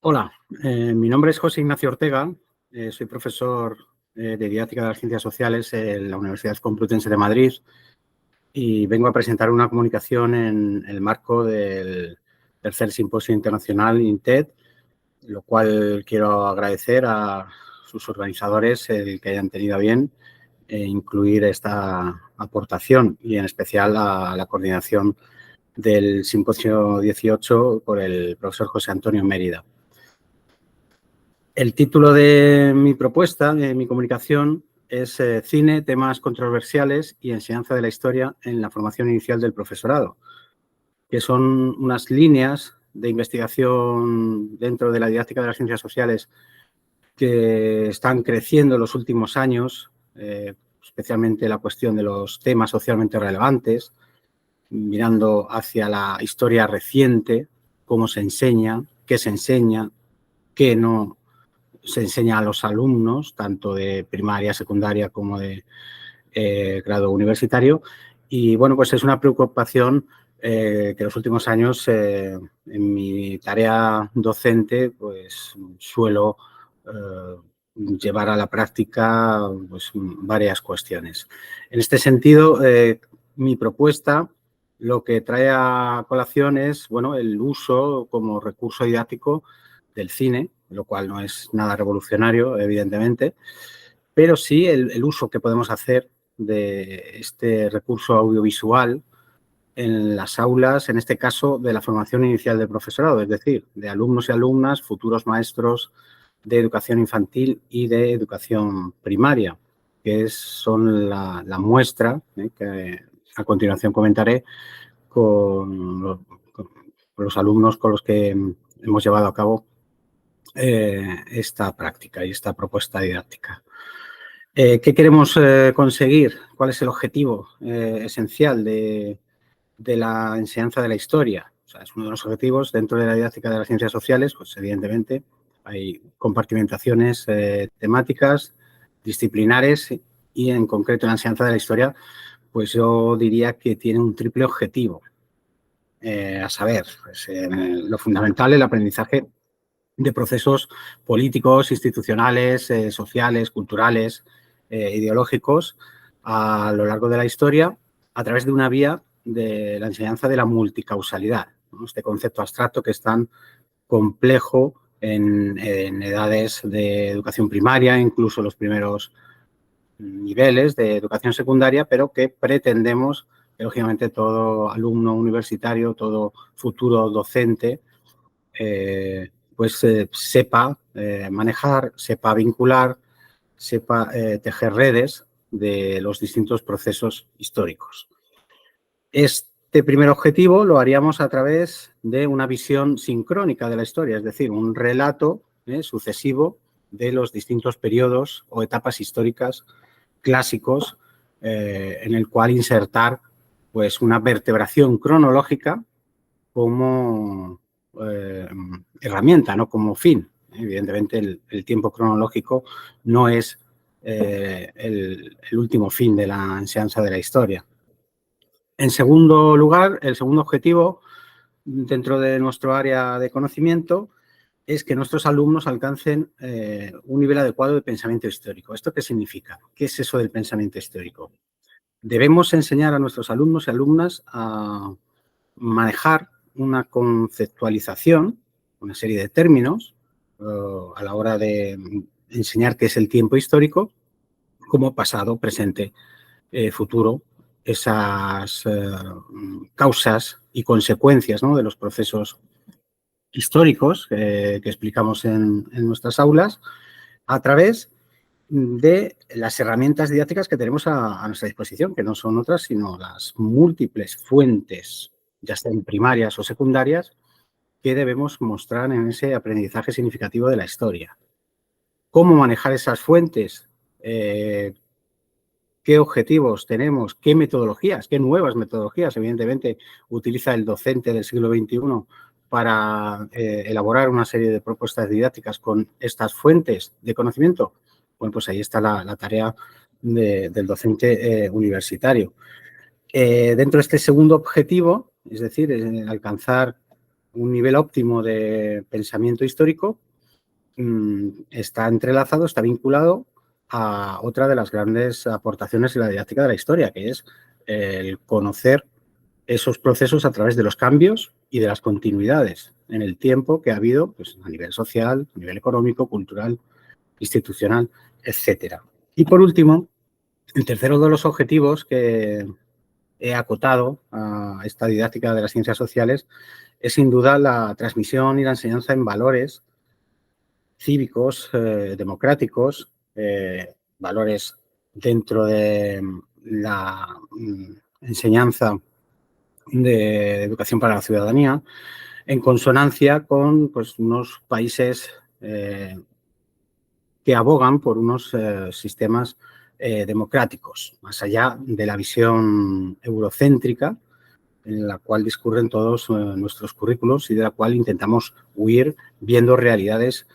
Hola, mi nombre es José Ignacio Ortega, soy profesor de Didáctica de las Ciencias Sociales en la Universidad Complutense de Madrid y vengo a presentar una comunicación en el marco del tercer Simposio Internacional INTED, lo cual quiero agradecer a sus organizadores el que hayan tenido a bien incluir esta aportación y en especial a la coordinación del Simposio 18 por el profesor José Antonio Mérida. El título de mi propuesta, de mi comunicación, es Cine, temas controversiales y enseñanza de la historia en la formación inicial del profesorado, que son unas líneas de investigación dentro de la didáctica de las ciencias sociales que están creciendo en los últimos años, especialmente la cuestión de los temas socialmente relevantes, mirando hacia la historia reciente, cómo se enseña, qué no se enseña a los alumnos, tanto de primaria, secundaria como de grado universitario. Y, bueno, pues es una preocupación que en los últimos años en mi tarea docente pues suelo llevar a la práctica pues, varias cuestiones. En este sentido, mi propuesta lo que trae a colación es, bueno, el uso como recurso didáctico del cine, lo cual no es nada revolucionario, evidentemente, pero sí el uso que podemos hacer de este recurso audiovisual en las aulas, en este caso de la formación inicial del profesorado, es decir, de alumnos y alumnas, futuros maestros de educación infantil y de educación primaria, que son la muestra que a continuación comentaré con los alumnos con los que hemos llevado a cabo esta práctica y esta propuesta didáctica. ¿Qué queremos conseguir? ¿Cuál es el objetivo esencial de la enseñanza de la historia? O sea, es uno de los objetivos dentro de la didáctica de las ciencias sociales, pues evidentemente hay compartimentaciones temáticas, disciplinares y en concreto en la enseñanza de la historia, pues yo diría que tiene un triple objetivo, a saber, pues, lo fundamental, el aprendizaje de procesos políticos, institucionales, sociales, culturales, ideológicos a lo largo de la historia a través de una vía de la enseñanza de la multicausalidad, ¿no? Este concepto abstracto que es tan complejo en edades de educación primaria, incluso los primeros niveles de educación secundaria, pero que pretendemos que, lógicamente, todo alumno universitario, todo futuro docente, sepa manejar, sepa vincular, sepa tejer redes de los distintos procesos históricos. Este primer objetivo lo haríamos a través de una visión sincrónica de la historia, es decir, un relato sucesivo de los distintos periodos o etapas históricas clásicos en el cual insertar pues, una vertebración cronológica como herramienta, no como fin. Evidentemente, el tiempo cronológico no es el último fin de la enseñanza de la historia. En segundo lugar, el segundo objetivo dentro de nuestro área de conocimiento es que nuestros alumnos alcancen un nivel adecuado de pensamiento histórico. ¿Esto qué significa? ¿Qué es eso del pensamiento histórico? Debemos enseñar a nuestros alumnos y alumnas a manejar una conceptualización, una serie de términos a la hora de enseñar qué es el tiempo histórico, como pasado, presente, futuro, esas causas y consecuencias, ¿no?, de los procesos históricos que explicamos en nuestras aulas a través de las herramientas didácticas que tenemos a nuestra disposición, que no son otras sino las múltiples fuentes, ya sean primarias o secundarias, que debemos mostrar en ese aprendizaje significativo de la historia. ¿Cómo manejar esas fuentes? ¿Qué objetivos tenemos? ¿Qué metodologías? ¿Qué nuevas metodologías, evidentemente, utiliza el docente del siglo XXI para elaborar una serie de propuestas didácticas con estas fuentes de conocimiento? Bueno, pues ahí está la tarea del docente universitario. Dentro de este segundo objetivo, es decir, alcanzar un nivel óptimo de pensamiento histórico está entrelazado, está vinculado a otra de las grandes aportaciones de la didáctica de la historia, que es el conocer esos procesos a través de los cambios y de las continuidades en el tiempo que ha habido, pues, a nivel social, a nivel económico, cultural, institucional, etcétera. Y por último, el tercero de los objetivos que he acotado a esta didáctica de las ciencias sociales es sin duda la transmisión y la enseñanza en valores cívicos, democráticos, valores dentro de la enseñanza de educación para la ciudadanía, en consonancia con, pues, unos países que abogan por unos sistemas democráticos, más allá de la visión eurocéntrica en la cual discurren todos nuestros currículos y de la cual intentamos huir viendo realidades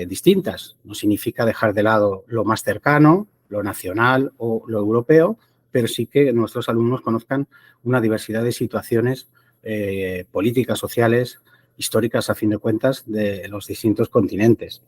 distintas. No significa dejar de lado lo más cercano, lo nacional o lo europeo, pero sí que nuestros alumnos conozcan una diversidad de situaciones políticas, sociales, históricas, a fin de cuentas, de los distintos continentes.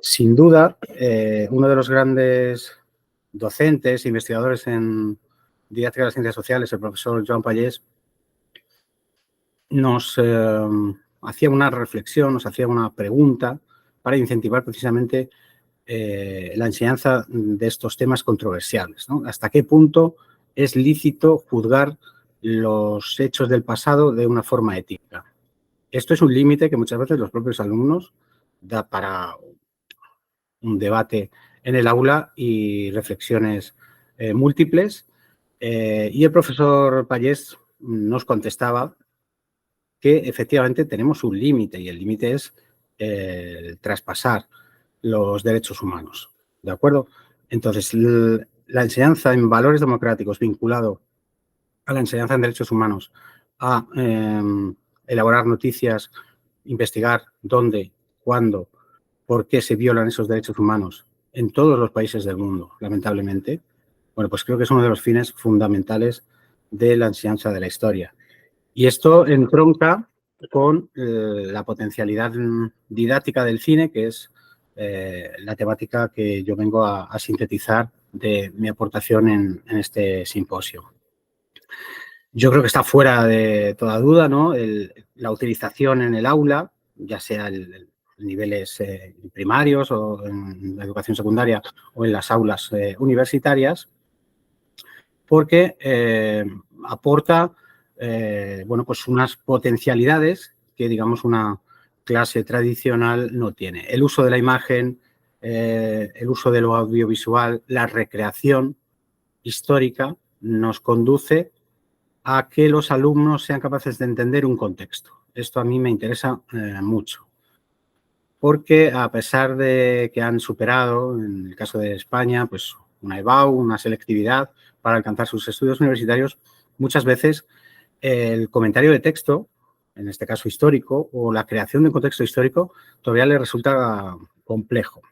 Sin duda, uno de los grandes docentes, investigadores en didáctica de las ciencias sociales, el profesor Joan Pallés, nos hacía una reflexión, nos hacía una pregunta para incentivar precisamente la enseñanza de estos temas controversiales, ¿no? ¿Hasta qué punto es lícito juzgar los hechos del pasado de una forma ética? Esto es un límite que muchas veces los propios alumnos da para un debate en el aula y reflexiones múltiples. Y el profesor Pallés nos contestaba que efectivamente tenemos un límite y el límite es el traspasar los derechos humanos, ¿de acuerdo? Entonces, la enseñanza en valores democráticos vinculado a la enseñanza en derechos humanos, a elaborar noticias, investigar dónde, cuándo, por qué se violan esos derechos humanos en todos los países del mundo, lamentablemente, bueno, pues creo que es uno de los fines fundamentales de la enseñanza de la historia. Y esto entronca con la potencialidad didáctica del cine, que es la temática que yo vengo a sintetizar de mi aportación en este simposio. Yo creo que está fuera de toda duda, ¿no? La utilización en el aula, ya sea en niveles primarios o en la educación secundaria o en las aulas universitarias, porque aporta bueno, pues unas potencialidades que, digamos, una clase tradicional no tiene. El uso de la imagen, el uso de lo audiovisual, la recreación histórica nos conduce a que los alumnos sean capaces de entender un contexto. Esto a mí me interesa mucho, porque a pesar de que han superado, en el caso de España, pues una EBAU, una selectividad para alcanzar sus estudios universitarios, muchas veces el comentario de texto, en este caso histórico, o la creación de un contexto histórico, todavía les resulta complejo.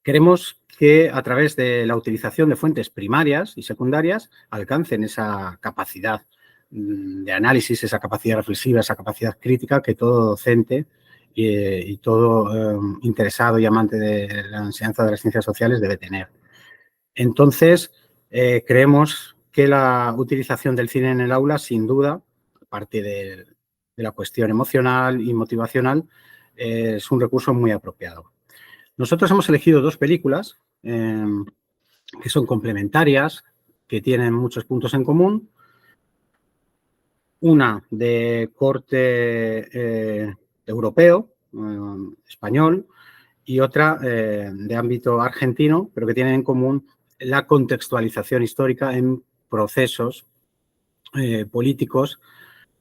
Queremos que a través de la utilización de fuentes primarias y secundarias alcancen esa capacidad de análisis, esa capacidad reflexiva, esa capacidad crítica que todo docente y todo interesado y amante de la enseñanza de las ciencias sociales debe tener. Entonces, creemos que la utilización del cine en el aula, sin duda, aparte de la cuestión emocional y motivacional, es un recurso muy apropiado. Nosotros hemos elegido dos películas que son complementarias, que tienen muchos puntos en común. Una de corte europeo, español, y otra de ámbito argentino, pero que tienen en común la contextualización histórica en procesos políticos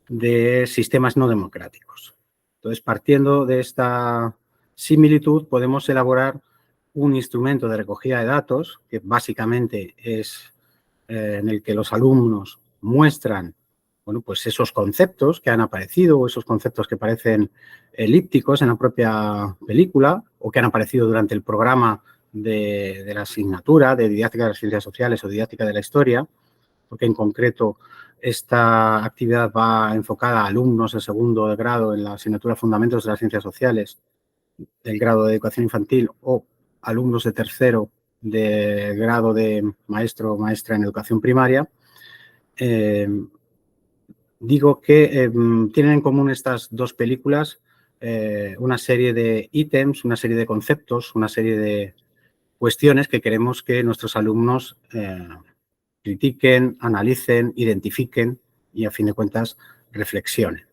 de sistemas no democráticos. Entonces, partiendo de esta similitud, podemos elaborar un instrumento de recogida de datos, que básicamente es en el que los alumnos muestran, bueno, pues esos conceptos que han aparecido o esos conceptos que parecen elípticos en la propia película o que han aparecido durante el programa de la asignatura de didáctica de las ciencias sociales o didáctica de la historia, porque en concreto Esta actividad va enfocada a alumnos de segundo de grado en la asignatura Fundamentos de las Ciencias Sociales del grado de Educación Infantil o alumnos de tercero de grado de maestro o maestra en Educación Primaria. Digo que tienen en común estas dos películas una serie de ítems, una serie de conceptos, una serie de cuestiones que queremos que nuestros alumnos critiquen, analicen, identifiquen y, a fin de cuentas, reflexionen.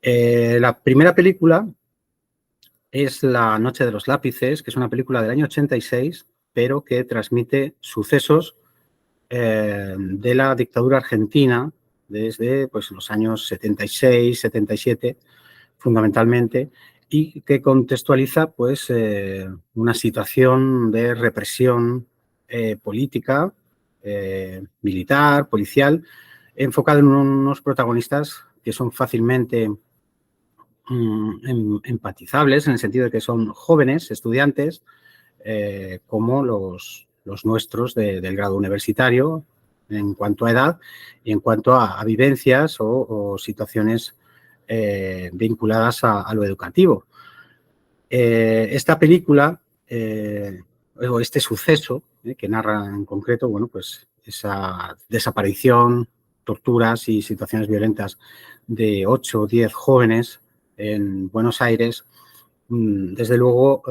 La primera película es La noche de los lápices, que es una película del año 86, pero que transmite sucesos de la dictadura argentina desde pues, los años 76, 77, fundamentalmente, y que contextualiza pues, una situación de represión política, militar, policial, enfocada en unos protagonistas que son fácilmente empatizables, en el sentido de que son jóvenes, estudiantes, como los nuestros del grado universitario, en cuanto a edad y en cuanto a vivencias o situaciones vinculadas a lo educativo. Esta película, o este suceso, que narra en concreto, bueno, pues esa desaparición, torturas y situaciones violentas de 8 o 10 jóvenes en Buenos Aires, desde luego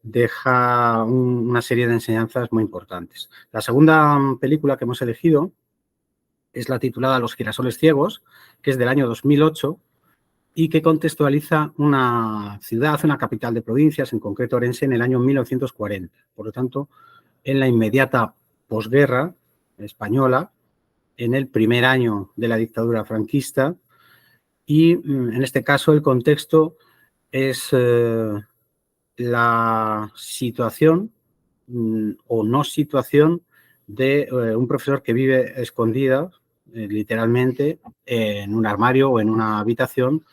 deja una serie de enseñanzas muy importantes. La segunda película que hemos elegido es la titulada Los girasoles ciegos, que es del año 2008 y que contextualiza una ciudad, una capital de provincias, en concreto Orense, en el año 1940. Por lo tanto, en la inmediata posguerra española, en el primer año de la dictadura franquista, y en este caso el contexto es la situación o no situación de un profesor que vive escondida, literalmente, en un armario o en una habitación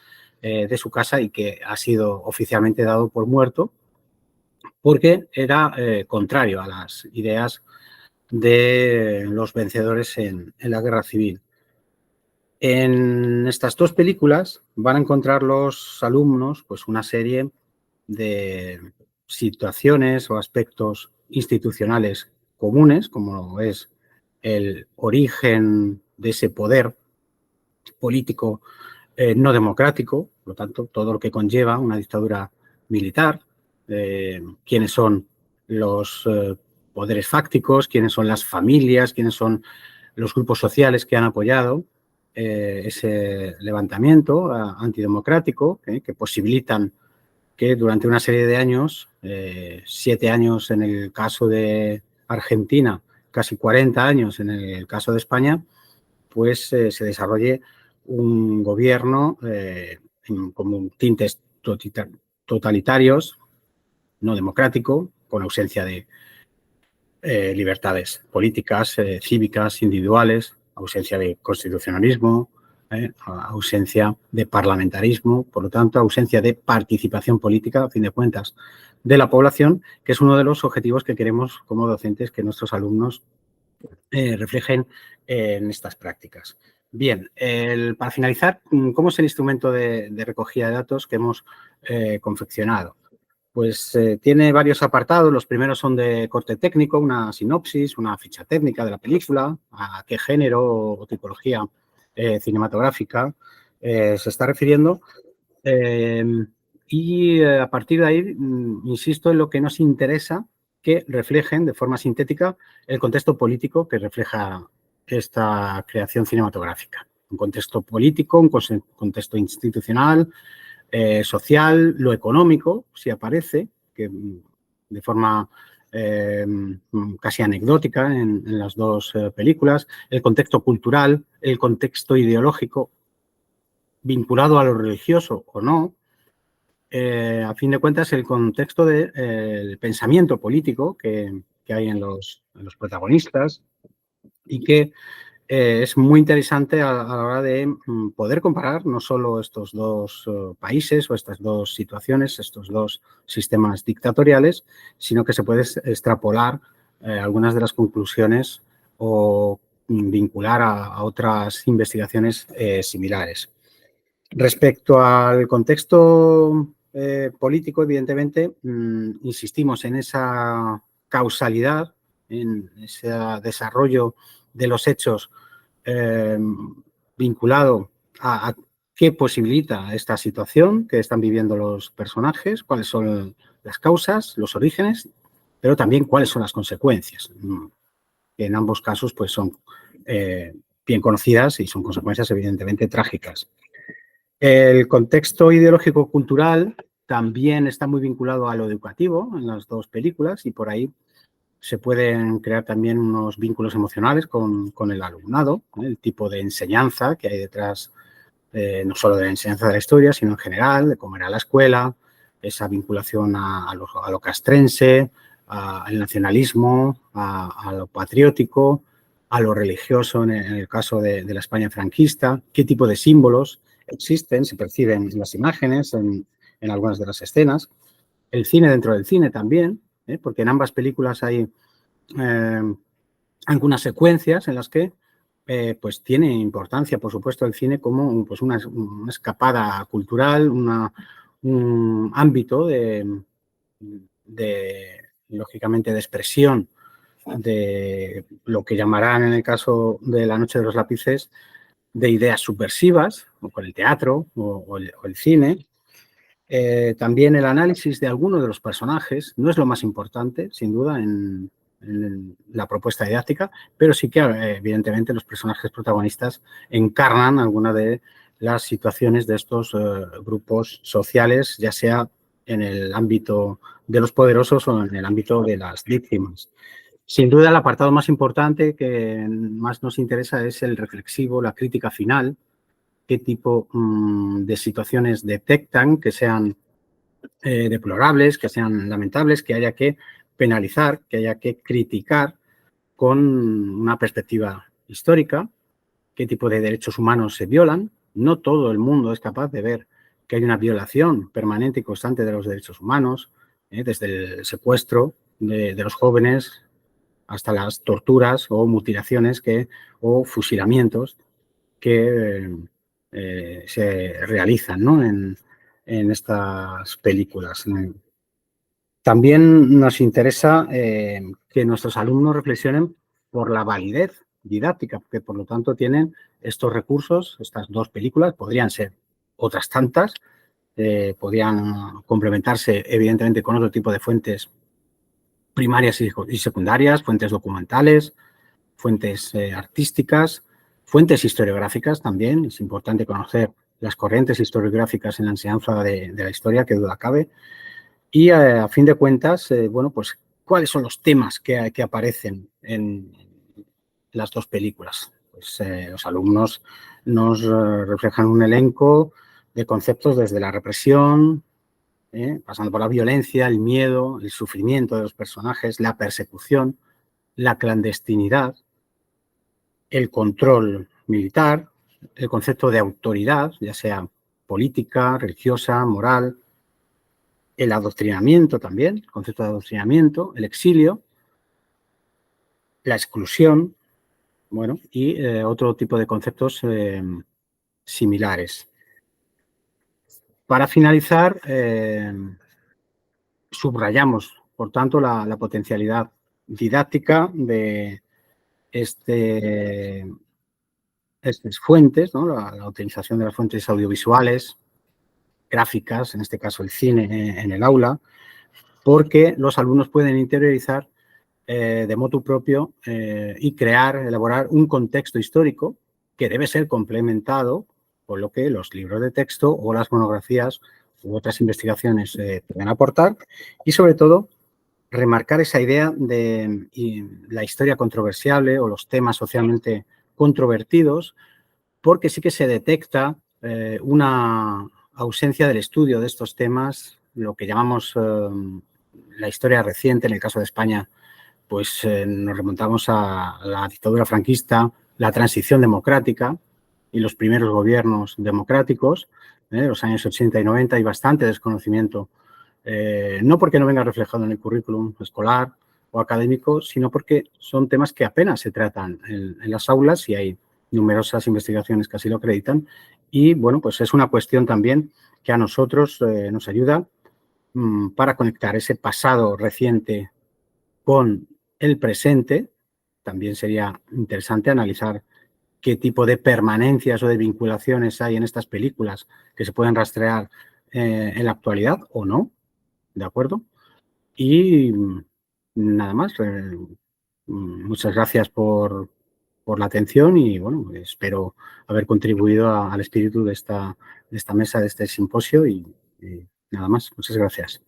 de su casa y que ha sido oficialmente dado por muerto porque era contrario a las ideas de los vencedores en la guerra civil. En estas dos películas van a encontrar los alumnos pues, una serie de situaciones o aspectos institucionales comunes, como es el origen de ese poder político no democrático, por lo tanto, todo lo que conlleva una dictadura militar, quiénes son los poderes fácticos, quiénes son las familias, quiénes son los grupos sociales que han apoyado ese levantamiento antidemocrático, que posibilitan que durante una serie de años, 7 años en el caso de Argentina, casi 40 años en el caso de España, pues se desarrolle un gobierno con tintes totalitarios, no democrático, con ausencia de libertades políticas, cívicas, individuales, ausencia de constitucionalismo, ausencia de parlamentarismo, por lo tanto, ausencia de participación política, a fin de cuentas, de la población, que es uno de los objetivos que queremos como docentes que nuestros alumnos reflejen en estas prácticas. Bien, para finalizar, ¿cómo es el instrumento de recogida de datos que hemos confeccionado? Pues tiene varios apartados. Los primeros son de corte técnico, una sinopsis, una ficha técnica de la película, a qué género o tipología cinematográfica se está refiriendo. Y a partir de ahí, insisto en lo que nos interesa que reflejen de forma sintética el contexto político que refleja esta creación cinematográfica. Un contexto político, un contexto institucional, social, lo económico, si aparece, que de forma casi anecdótica en las dos películas, el contexto cultural, el contexto ideológico vinculado a lo religioso o no, a fin de cuentas el contexto del pensamiento político que hay en los protagonistas y que es muy interesante a la hora de poder comparar no solo estos dos países o estas dos situaciones, estos dos sistemas dictatoriales, sino que se puede extrapolar algunas de las conclusiones o vincular a otras investigaciones similares. Respecto al contexto político, evidentemente, insistimos en esa causalidad, en ese desarrollo de los hechos vinculado a qué posibilita esta situación que están viviendo los personajes, cuáles son las causas, los orígenes, pero también cuáles son las consecuencias, que en ambos casos pues, son bien conocidas y son consecuencias evidentemente trágicas. El contexto ideológico-cultural también está muy vinculado a lo educativo en las dos películas y por ahí se pueden crear también unos vínculos emocionales con el alumnado, el tipo de enseñanza que hay detrás, no solo de la enseñanza de la historia, sino en general, de cómo era la escuela, esa vinculación a lo castrense, al nacionalismo, a lo patriótico, a lo religioso en el caso de la España franquista, qué tipo de símbolos existen, se perciben en las imágenes, en algunas de las escenas, el cine dentro del cine también, porque en ambas películas hay algunas secuencias en las que pues tiene importancia, por supuesto, el cine como pues una escapada cultural, un ámbito lógicamente, de expresión de lo que llamarán, en el caso de La noche de los lápices, de ideas subversivas, o con el teatro o el cine. También el análisis de alguno de los personajes no es lo más importante, sin duda, en la propuesta didáctica, pero sí que, evidentemente, los personajes protagonistas encarnan alguna de las situaciones de estos grupos sociales, ya sea en el ámbito de los poderosos o en el ámbito de las víctimas. Sin duda, el apartado más importante que más nos interesa es el reflexivo, la crítica final, qué tipo de situaciones detectan que sean deplorables, que sean lamentables, que haya que penalizar, que haya que criticar con una perspectiva histórica, qué tipo de derechos humanos se violan. No todo el mundo es capaz de ver que hay una violación permanente y constante de los derechos humanos, desde el secuestro de los jóvenes hasta las torturas o mutilaciones o fusilamientos que se realizan, ¿no? en estas películas. También nos interesa que nuestros alumnos reflexionen por la validez didáctica, porque por lo tanto tienen estos recursos, estas dos películas, podrían ser otras tantas, podrían complementarse evidentemente con otro tipo de fuentes primarias y secundarias, fuentes documentales, fuentes artísticas, fuentes historiográficas también. Es importante conocer las corrientes historiográficas en la enseñanza de la historia, que duda cabe. Y a fin de cuentas, bueno, pues, ¿cuáles son los temas que aparecen en las dos películas? Pues los alumnos nos reflejan un elenco de conceptos desde la represión, pasando por la violencia, el miedo, el sufrimiento de los personajes, la persecución, la clandestinidad, el control militar, el concepto de autoridad, ya sea política, religiosa, moral, el adoctrinamiento también, el concepto de adoctrinamiento, el exilio, la exclusión, bueno, y otro tipo de conceptos similares. Para finalizar, subrayamos, por tanto, la potencialidad didáctica de estas fuentes, ¿no? La utilización de las fuentes audiovisuales, gráficas, en este caso el cine en el aula, porque los alumnos pueden interiorizar de motu propio y elaborar un contexto histórico que debe ser complementado con lo que los libros de texto o las monografías u otras investigaciones pueden aportar y, sobre todo, remarcar esa idea de la historia controversiable o los temas socialmente controvertidos, porque sí que se detecta una ausencia del estudio de estos temas, lo que llamamos la historia reciente, en el caso de España, pues nos remontamos a la dictadura franquista, la transición democrática y los primeros gobiernos democráticos, los años 80 y 90, hay bastante desconocimiento, no porque no venga reflejado en el currículum escolar o académico, sino porque son temas que apenas se tratan en las aulas y hay numerosas investigaciones que así lo acreditan. Y, bueno, pues es una cuestión también que a nosotros nos ayuda para conectar ese pasado reciente con el presente. También sería interesante analizar qué tipo de permanencias o de vinculaciones hay en estas películas que se pueden rastrear en la actualidad o no, ¿de acuerdo? Y nada más. Muchas gracias por la atención y, bueno, espero haber contribuido al espíritu de esta mesa, de este simposio y nada más. Muchas gracias.